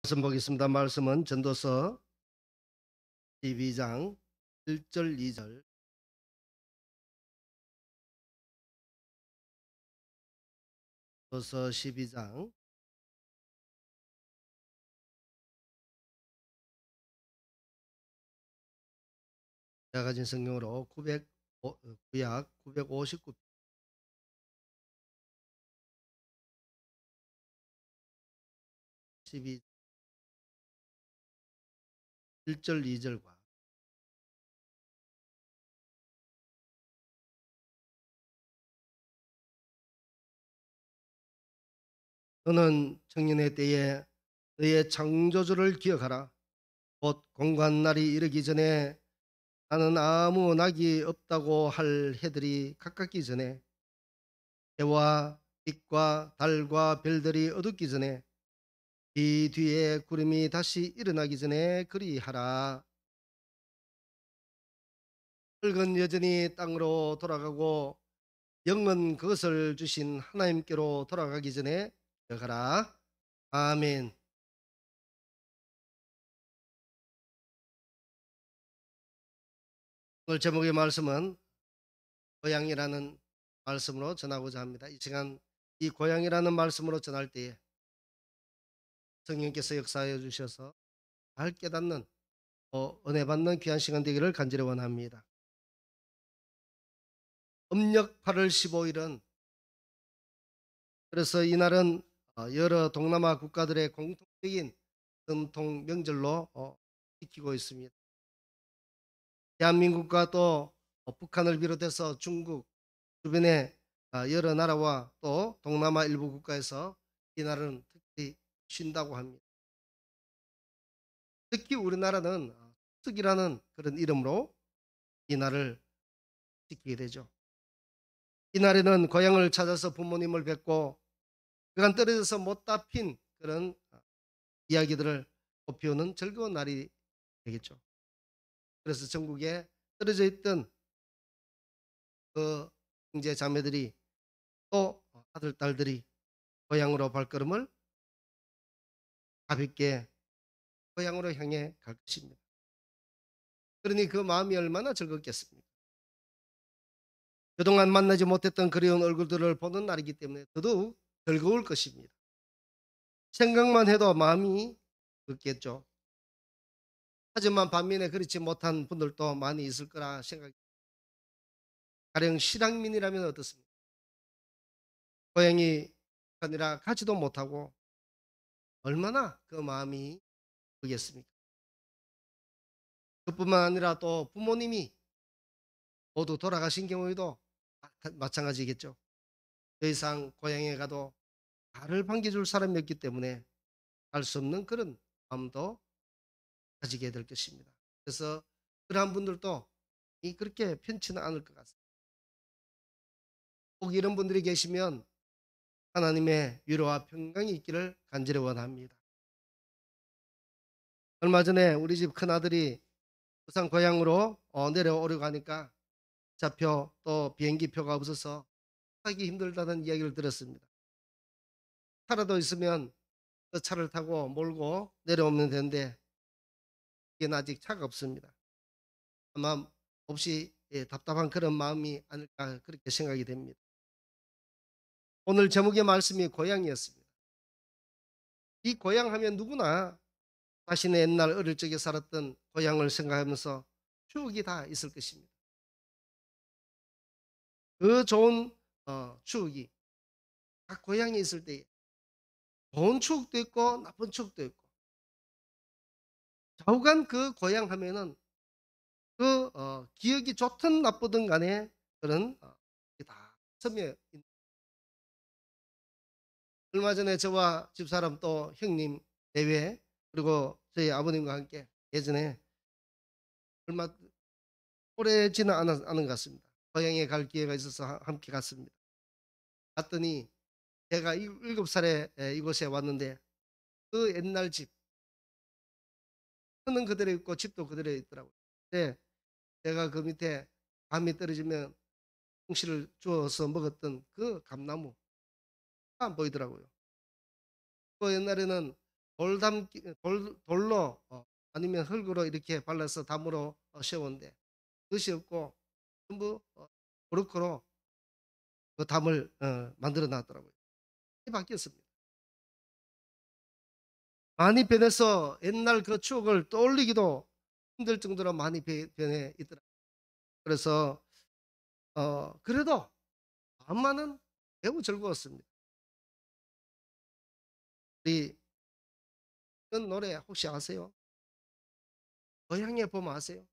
말씀 보겠습니다. 말씀은 전도서 12장 1절 2절, 전도서 12장 제가 가진 성경으로 구약 959 12 1절 2절과 너는 청년의 때에 너의 창조주를 기억하라. 곧 공고한 날이 이르기 전에 나는 아무 낙이 없다고 할 해들이 가깝기 전에 해와 빛과 달과 별들이 어둡기 전에 이 뒤에 구름이 다시 일어나기 전에 그리하라. 흙은 여전히 땅으로 돌아가고 영은 그것을 주신 하나님께로 돌아가기 전에 기억하라. 아멘. 오늘 제목의 말씀은 고향이라는 말씀으로 전하고자 합니다. 이 시간 이 고향이라는 말씀으로 전할 때에 성령께서 역사해 주셔서 잘 깨닫는 은혜 받는 귀한 시간 되기를 간절히 원합니다. 음력 8월 15일은 그래서 이날은 여러 동남아 국가들의 공통적인 전통 명절로 지키고 있습니다. 대한민국과 또 북한을 비롯해서 중국 주변의 여러 나라와 또 동남아 일부 국가에서 이날은 특히 쉰다고 합니다. 특히 우리나라는 추석이라는 그런 이름으로 이날을 지키게 되죠. 이날에는 고향을 찾아서 부모님을 뵙고 그간 떨어져서 못다 핀 그런 이야기들을 꽃피우는 즐거운 날이 되겠죠. 그래서 전국에 떨어져 있던 그 형제 자매들이 또 아들 딸들이 고향으로 발걸음을 가볍게 고향으로 향해 갈 것입니다. 그러니 그 마음이 얼마나 즐겁겠습니까? 그동안 만나지 못했던 그리운 얼굴들을 보는 날이기 때문에 더더욱 즐거울 것입니다. 생각만 해도 마음이 그렇겠죠. 하지만 반면에 그렇지 못한 분들도 많이 있을 거라 생각합니다. 가령 실향민이라면 어떻습니까? 고향이 아니라 가지도 못하고 얼마나 그 마음이 크겠습니까? 그뿐만 아니라 또 부모님이 모두 돌아가신 경우에도 마찬가지겠죠. 더 이상 고향에 가도 나를 반겨줄 사람이 없기 때문에 할 수 없는 그런 마음도 가지게 될 것입니다. 그래서 그러한 분들도 그렇게 편치는 않을 것 같습니다. 꼭 이런 분들이 계시면 하나님의 위로와 평강이 있기를 간절히 원합니다. 얼마 전에 우리 집 큰아들이 부산 고향으로 내려오려고 하니까 차표 또 비행기표가 없어서 타기 힘들다는 이야기를 들었습니다. 차라도 있으면 그 차를 타고 몰고 내려오면 되는데 이게 아직 차가 없습니다. 아마 없이 답답한 그런 마음이 아닐까 그렇게 생각이 됩니다. 오늘 제목의 말씀이 고향이었습니다. 이 고향 하면 누구나 자신의 옛날 어릴 적에 살았던 고향을 생각하면서 추억이 다 있을 것입니다. 그 좋은 추억이 각 고향에 있을 때 좋은 추억도 있고 나쁜 추억도 있고 좌우간 그 고향 하면은 그 기억이 좋든 나쁘든 간에 그런 다 스며 있는. 얼마 전에 저와 집사람 또 형님 내외 그리고 저희 아버님과 함께 예전에 얼마 오래지는 않은 것 같습니다. 고향에 갈 기회가 있어서 함께 갔습니다. 갔더니 제가 7살에 이곳에 왔는데 그 옛날 집 터는 그대로 있고 집도 그대로 있더라고요. 근데 제가 그 밑에 밤이 떨어지면 홍시를 주워서 먹었던 그 감나무 안 보이더라고요. 그 옛날에는 돌로 아니면 흙으로 이렇게 발라서 담으로 세웠는데 그것이 없고 전부 브로커로 그 담을 만들어 놨더라고요. 많이 바뀌었습니다. 많이 변해서 옛날 그 추억을 떠올리기도 힘들 정도로 많이 변해 있더라고요. 그래서 그래도 마음만은 매우 즐거웠습니다. 우리 이런 노래 혹시 아세요? 고향의 봄 아세요?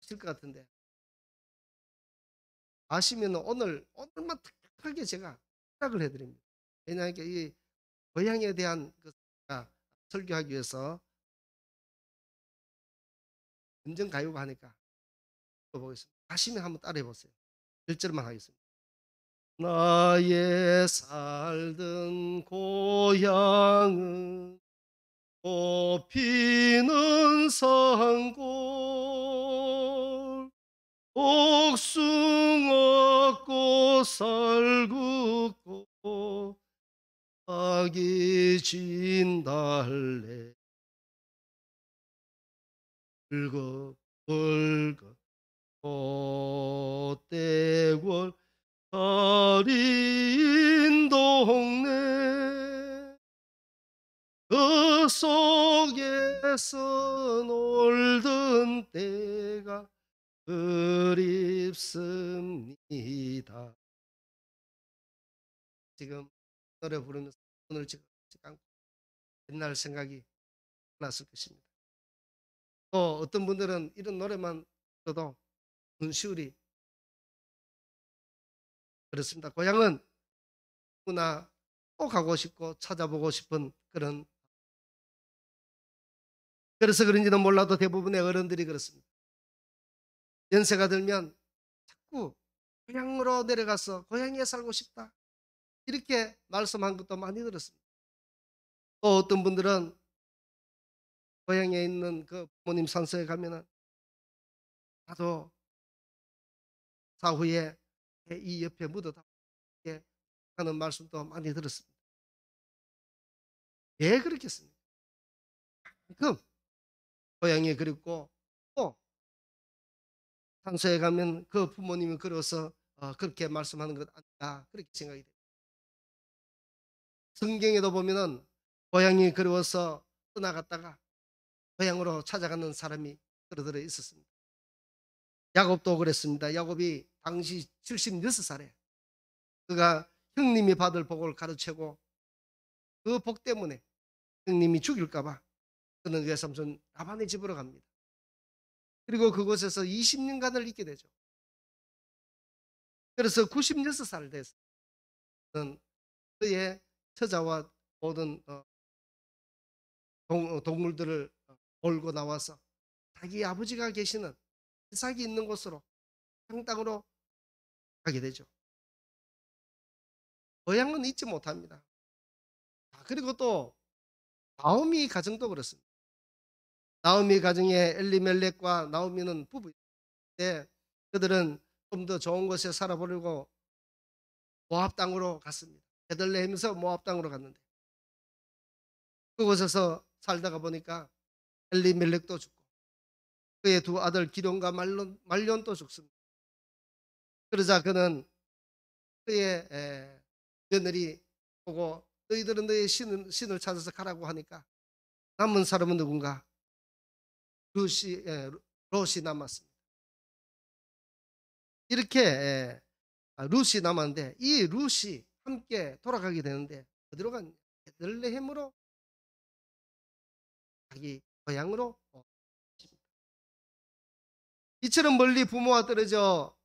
아실 것 같은데 아시면 오늘만 특별하게 제가 허락을 해드립니다. 왜냐하면 이 고향에 대한 그 제가 설교하기 위해서 은정 가요가 하니까 보겠습니다. 아시면 한번 따라해 보세요. 1절만 하겠습니다. 나의 살던 고향은 꽃피는 산골 복숭아 꽃살 긋고 아기 진 달래 붉어 꽃대골 가린 동네 그 속에서 놀던 때가 그립습니다. 지금 노래 부르면서 오늘 지금 옛날 생각이 났을 것입니다. 또 어떤 분들은 이런 노래만 들어도 눈시울이 그렇습니다. 고향은 누구나 꼭 가고 싶고 찾아보고 싶은 그런 그래서 그런지는 몰라도 대부분의 어른들이 그렇습니다. 연세가 들면 자꾸 고향으로 내려가서 고향에 살고 싶다. 이렇게 말씀한 것도 많이 들었습니다. 또 어떤 분들은 고향에 있는 그 부모님 산소에 가면은 나도 사후에 이 옆에 묻어다 이렇게 하는 말씀도 많이 들었습니다. 왜 그렇겠습니까? 그 고향이 그립고 또 산소에 가면 그 부모님이 그려서 그렇게 말씀하는 것 아닌가 그렇게 생각이 됩니다. 성경에도 보면은 고향이 그리워서 떠나갔다가 고향으로 찾아가는 사람이 들어 있었습니다. 야곱도 그랬습니다. 야곱이 당시 76살에 그가 형님이 받을 복을 가르치고 그 복 때문에 형님이 죽일까 봐 그는 외삼촌 라반의 집으로 갑니다. 그리고 그곳에서 20년간을 있게 되죠. 그래서 96살 돼서 그의 처자와 모든 동물들을 몰고 나와서 자기 아버지가 계시는 이삭이 있는 곳으로 한 땅으로 가게 되죠. 고향은 잊지 못합니다. 그리고 또 나오미 가정도 그렇습니다. 나오미 가정에 엘리멜렉과 나오미는 부부인데 그들은 좀 더 좋은 곳에 살아보려고 모압 땅으로 갔습니다. 베들레헴에서 모압 땅으로 갔는데 그곳에서 살다가 보니까 엘리멜렉도 죽고 그의 두 아들 기럯과 말론도 죽습니다. 그러자 그는 그의 며느리 보고 너희들은 너의 신을 찾아서 가라고 하니까 남은 사람은 누군가 롯이 남았습니다. 이렇게 룻이 남았는데 이 룻이 함께 돌아가게 되는데 어디로 갔냐? 베들레헴으로 자기 고향으로 집니다. 이처럼 멀리 부모와 떨어져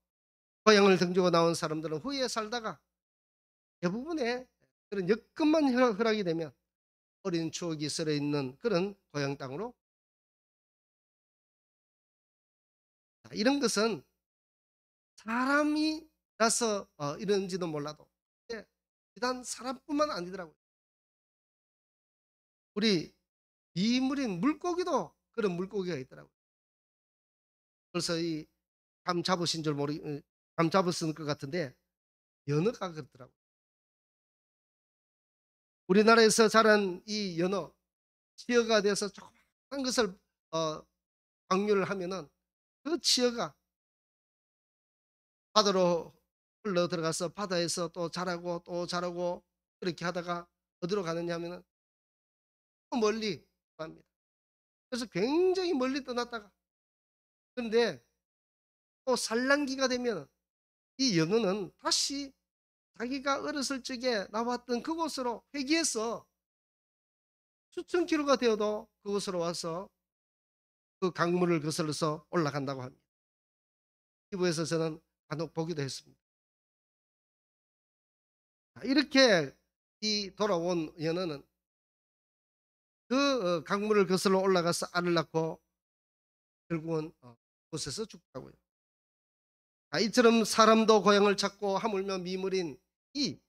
고향을 등지고 나온 사람들은 후에 살다가 대부분의 그런 여건만 허락이 되면 어린 추억이 썰어 있는 그런 고향 땅으로 이런 것은 사람이 나서 이런지도 몰라도 비단 사람뿐만 아니더라고요. 우리 이물인 물고기도 그런 물고기가 있더라고요. 그래서 이 감 잡으신 줄 감 잡으신 것 같은데 연어가 그렇더라고요. 우리나라에서 자란 이 연어, 치어가 돼서 조그마한 것을 어 방류를 하면은 그 치어가 바다로 흘러 들어가서 바다에서 또 자라고 또 자라고 그렇게 하다가 어디로 가느냐 하면은 또 멀리 갑니다. 그래서 굉장히 멀리 떠났다가, 그런데 또 산란기가 되면 이 연어는 다시 자기가 어렸을 적에 나왔던 그곳으로 회귀해서 수천 킬로가 되어도 그곳으로 와서 그 강물을 거슬러서 올라간다고 합니다. 피부에서 저는 간혹 보기도 했습니다. 이렇게 이 돌아온 연어는 그 강물을 거슬러 올라가서 알을 낳고 결국은 그곳에서 죽더라고요. 이처럼 사람도 고향을 찾고 하물며 미물인 이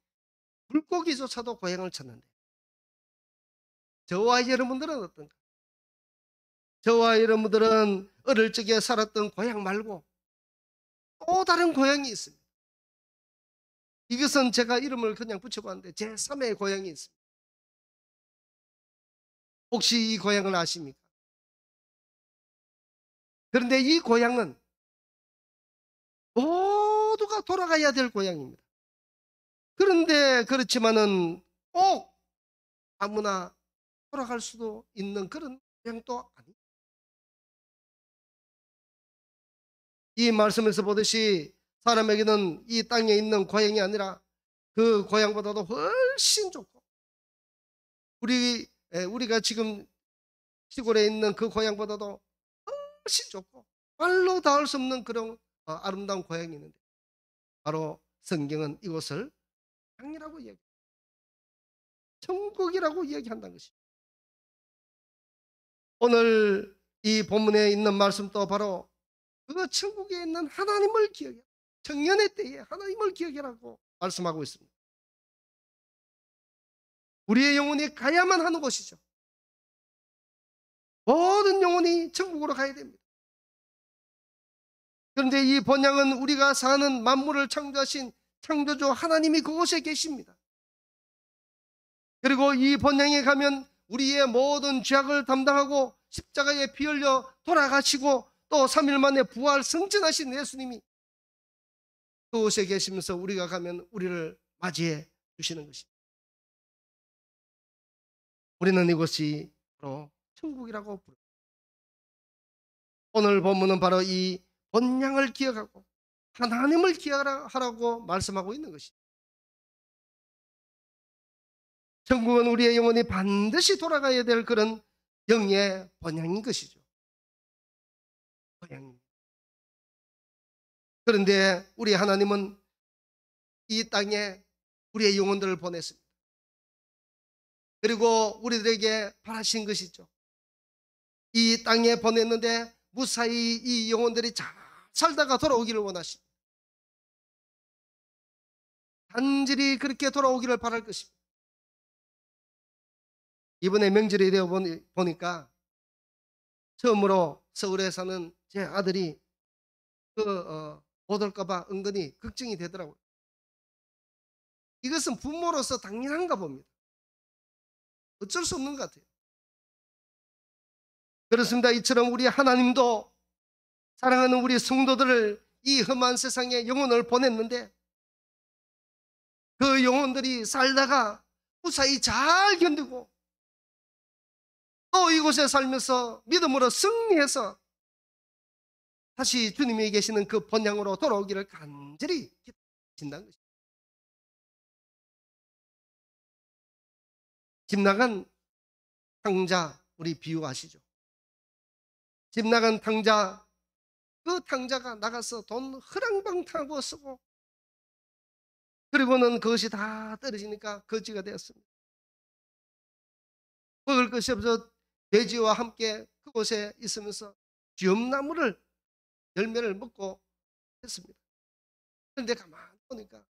물고기조차도 고향을 찾는데, 저와 여러분들은 어떤가? 저와 여러분들은 어릴 적에 살았던 고향 말고 또 다른 고향이 있습니다. 이것은 제가 이름을 그냥 붙여봤는데 제3의 고향이 있습니다. 혹시 이 고향을 아십니까? 그런데 이 고향은 모두가 돌아가야 될 고향입니다. 그런데 그렇지만은 꼭 아무나 돌아갈 수도 있는 그런 고향도 아닙니다. 이 말씀에서 보듯이 사람에게는 이 땅에 있는 고향이 아니라 그 고향보다도 훨씬 좋고, 우리가 지금 시골에 있는 그 고향보다도 훨씬 좋고 말로 닿을 수 없는 그런 아름다운 고향이 있는데, 바로 성경은 이곳을 땅이라고 이야기, 천국이라고 이야기한다는 것입니다. 오늘 이 본문에 있는 말씀도 바로 그 천국에 있는 하나님을 기억해, 청년의 때에 하나님을 기억해라고 말씀하고 있습니다. 우리의 영혼이 가야만 하는 곳이죠. 모든 영혼이 천국으로 가야 됩니다. 그런데 이 본향은 우리가 사는 만물을 창조하신 창조주 하나님이 그곳에 계십니다. 그리고 이 본향에 가면 우리의 모든 죄악을 담당하고 십자가에 피 흘려 돌아가시고 또 3일 만에 부활 승천하신 예수님이 그곳에 계시면서 우리가 가면 우리를 맞이해 주시는 것입니다. 우리는 이곳이 바로 천국이라고 부릅니다. 오늘 본문은 바로 이 본향을 기억하고 하나님을 기억하라고 말씀하고 있는 것입니다. 천국은 우리의 영혼이 반드시 돌아가야 될 그런 영의 본향인 것이죠. 본향입니다. 그런데 우리 하나님은 이 땅에 우리의 영혼들을 보냈습니다. 그리고 우리들에게 바라신 것이죠. 이 땅에 보냈는데 무사히 이 영혼들이 잘 살다가 돌아오기를 원하십니다. 단절히 그렇게 돌아오기를 바랄 것입니다. 이번에 명절이 되어 보니까 처음으로 서울에 사는 제 아들이 못 올까봐 은근히 걱정이 되더라고요. 이것은 부모로서 당연한가 봅니다. 어쩔 수 없는 것 같아요. 그렇습니다. 이처럼 우리 하나님도 사랑하는 우리 성도들을 이 험한 세상에 영혼을 보냈는데 그 영혼들이 살다가 무사히 잘 견디고 또 이곳에 살면서 믿음으로 승리해서 다시 주님이 계시는 그 본향으로 돌아오기를 간절히 기다린다는 것입니다. 집 나간 탕자, 우리 비유 아시죠? 집 나간 탕자, 그 탕자가 나가서 돈 허랑방탕하고 쓰고 그리고는 그것이 다 떨어지니까 거지가 되었습니다. 먹을 것이 없어 돼지와 함께 그곳에 있으면서 쥐엄나무를 열매를 먹고 했습니다. 그런데 가만히 보니까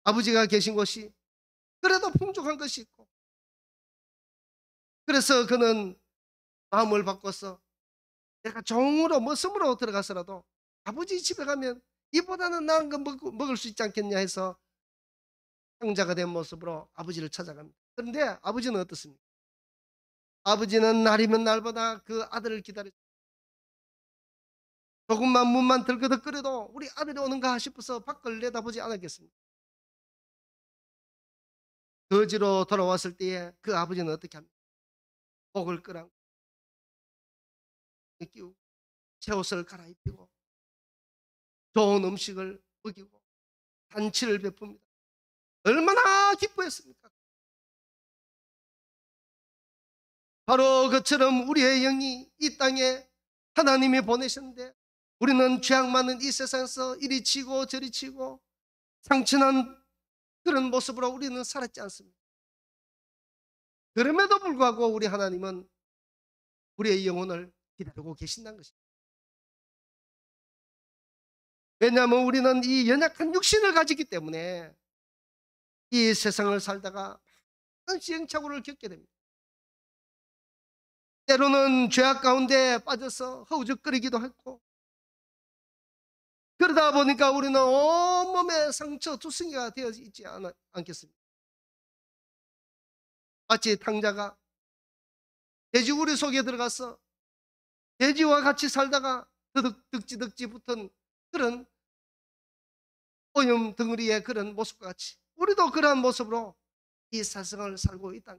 아버지가 계신 곳이 그래도 풍족한 것이 있고, 그래서 그는 마음을 바꿔서 내가 종으로 머슴으로 들어가서라도 아버지 집에 가면 이보다는 나은 거 먹을 수 있지 않겠냐 해서 형자가 된 모습으로 아버지를 찾아갑니다. 그런데 아버지는 어떻습니까? 아버지는 날이면 날마다 그 아들을 기다려 조금만 문만 들그덕거려도 우리 아들이 오는가 싶어서 밖을 내다보지 않았겠습니까? 거지로 돌아왔을 때에 그 아버지는 어떻게 합니까? 목을 끌어 끼우고 새 옷을 갈아입히고 좋은 음식을 먹이고 잔치를 베풉니다. 얼마나 기뻐했습니까? 바로 그처럼 우리의 영이 이 땅에 하나님이 보내셨는데 우리는 죄악 많은 이 세상에서 이리 치고 저리 치고 상처난 그런 모습으로 우리는 살았지 않습니까? 그럼에도 불구하고 우리 하나님은 우리의 영혼을 기다리고 계신다는 것입니다. 왜냐하면 우리는 이 연약한 육신을 가지기 때문에 이 세상을 살다가 많은 시행착오를 겪게 됩니다. 때로는 죄악 가운데 빠져서 허우적거리기도 했고 그러다 보니까 우리는 온몸에 상처 투성이가 되어 있지 않겠습니까? 마치 탕자가 돼지우리 속에 들어가서 돼지와 같이 살다가 득지득지 붙은 그런 오염 덩어리의 그런 모습과 같이 우리도 그러한 모습으로 이 세상을 살고 있다.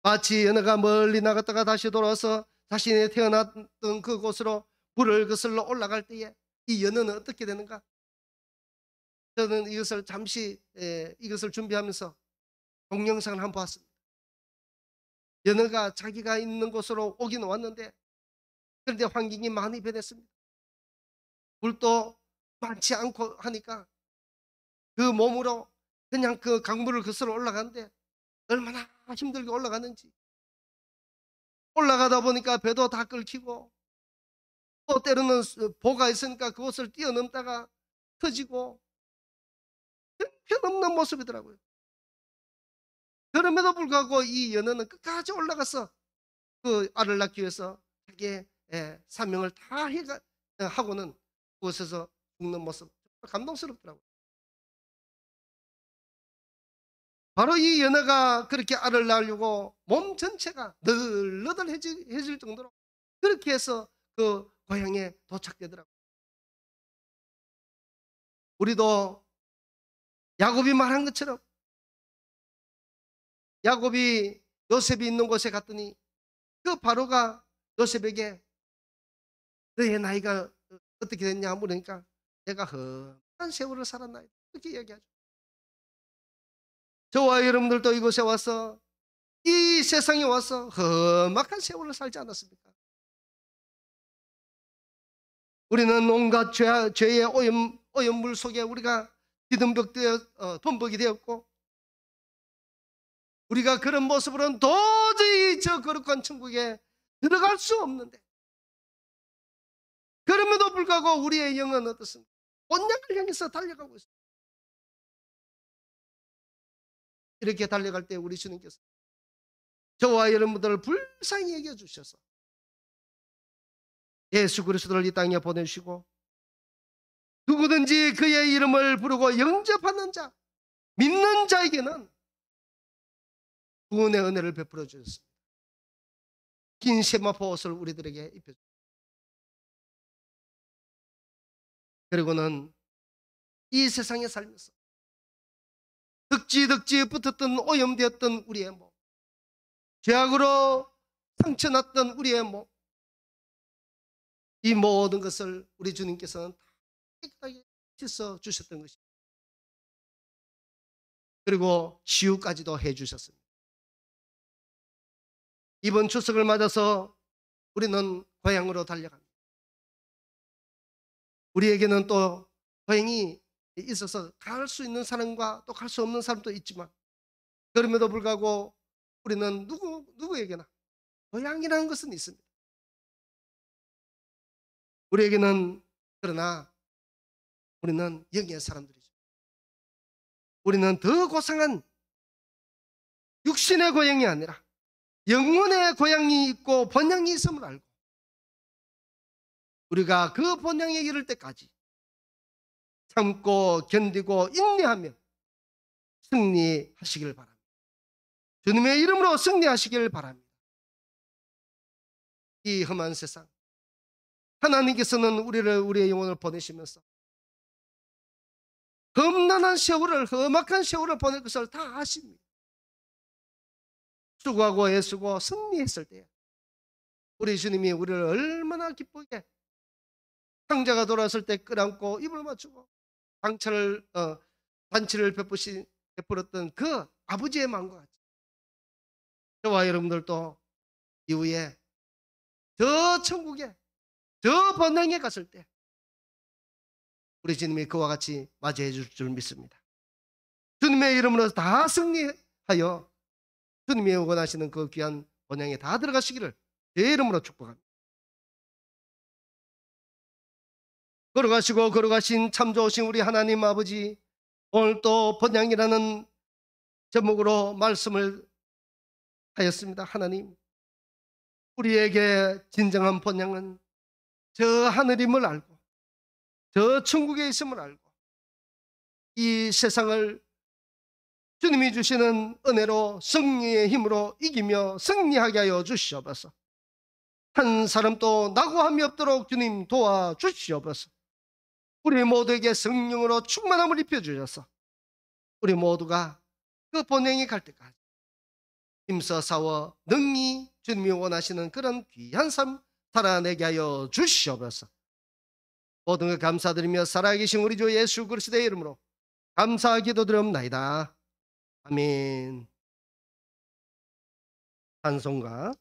마치 연어가 멀리 나갔다가 다시 돌아와서 자신이 태어났던 그곳으로 불을 거슬러 올라갈 때에 이 연어는 어떻게 되는가? 저는 이것을 잠시 이것을 준비하면서 동영상을 한번 봤습니다. 연어가 자기가 있는 곳으로 오긴 왔는데 그런데 환경이 많이 변했습니다. 물도 많지 않고 하니까 그 몸으로 그냥 그 강물을 거슬러 올라가는데 얼마나 힘들게 올라가는지 올라가다 보니까 배도 다 끓기고 또 때로는 보가 있으니까 그곳을 뛰어넘다가 터지고 형편없는 모습이더라고요. 그럼에도 불구하고 이 연어는 끝까지 올라가서 그 알을 낳기 위해서 자기의 사명을 다 하고는 그곳에서 죽는 모습 감동스럽더라고요. 바로 이 연어가 그렇게 알을 낳으려고 몸 전체가 너덜너덜해질 정도로 그렇게 해서 그 고향에 도착되더라고요. 우리도 야곱이 말한 것처럼 야곱이 요셉이 있는 곳에 갔더니 그 바로가 요셉에게 너의 나이가 어떻게 됐냐 물으니까 내가 험한 세월을 살았나이다. 그렇게 이야기하죠. 저와 여러분들도 이곳에 와서 이 세상에 와서 험악한 세월을 살지 않았습니까? 우리는 온갖 죄의 오염물 속에 우리가 뒤덤벅되어 돈벅이 되었고 우리가 그런 모습으로는 도저히 저 거룩한 천국에 들어갈 수 없는데 그럼에도 불구하고 우리의 영은 어떻습니까? 온양을 향해서 달려가고 있습니다. 이렇게 달려갈 때 우리 주님께서 저와 여러분들을 불쌍히 여겨 주셔서 예수 그리스도를 이 땅에 보내주시고 누구든지 그의 이름을 부르고 영접하는 자 믿는 자에게는 구원의 은혜를 베풀어 주셨습니다. 긴 세마포 옷을 우리들에게 입혀주셨습니다. 그리고는 이 세상에 살면서 득지 붙었던 오염되었던 우리의 몸 죄악으로 상처났던 우리의 몸 이 모든 것을 우리 주님께서는 다 깨끗하게 씻어 주셨던 것입니다. 그리고 치유까지도 해 주셨습니다. 이번 추석을 맞아서 우리는 고향으로 달려갑니다. 우리에게는 또 고향이 있어서 갈 수 있는 사람과 또 갈 수 없는 사람도 있지만 그럼에도 불구하고 우리는 누구에게나 고향이라는 것은 있습니다. 우리에게는 그러나 우리는 영의 사람들이죠. 우리는 더 고상한 육신의 고향이 아니라 영혼의 고향이 있고 본향이 있음을 알고 우리가 그 본향에 이를 때까지 참고 견디고 인내하며 승리하시길 바랍니다. 주님의 이름으로 승리하시길 바랍니다. 이 험한 세상, 하나님께서는 우리의 영혼을 보내시면서 험난한 세월을, 험악한 세월을 보낼 것을 다 아십니다. 수고하고 애쓰고 승리했을 때 우리 주님이 우리를 얼마나 기쁘게 형제가 돌아왔을 때 끌안고 입을 맞추고 잔치를 베풀었던 그 아버지의 마음과 같이 저와 여러분들도 이후에 저 천국에, 저 번영에 갔을 때 우리 주님이 그와 같이 맞이해 줄 줄 믿습니다. 주님의 이름으로 다 승리하여 주님이 원하시는 그 귀한 번영에 다 들어가시기를 제 이름으로 축복합니다. 걸어가신 참 좋으신 우리 하나님 아버지, 오늘 또 번영이라는 제목으로 말씀을 하였습니다. 하나님, 우리에게 진정한 번영은 저 하늘임을 알고 저 천국에 있음을 알고 이 세상을 주님이 주시는 은혜로 승리의 힘으로 이기며 승리하게 하여 주시옵소서. 한 사람도 낙오함이 없도록 주님 도와주시옵소서. 우리 모두에게 성령으로 충만함을 입혀주셔서 우리 모두가 그 본행에 갈 때까지 힘써 싸워 능히 주님이 원하시는 그런 귀한 삶 살아내게 하여 주시옵소서. 모든 것 감사드리며 살아계신 우리 주 예수 그리스도의 이름으로 감사 기도드리옵나이다. 아멘. 찬송가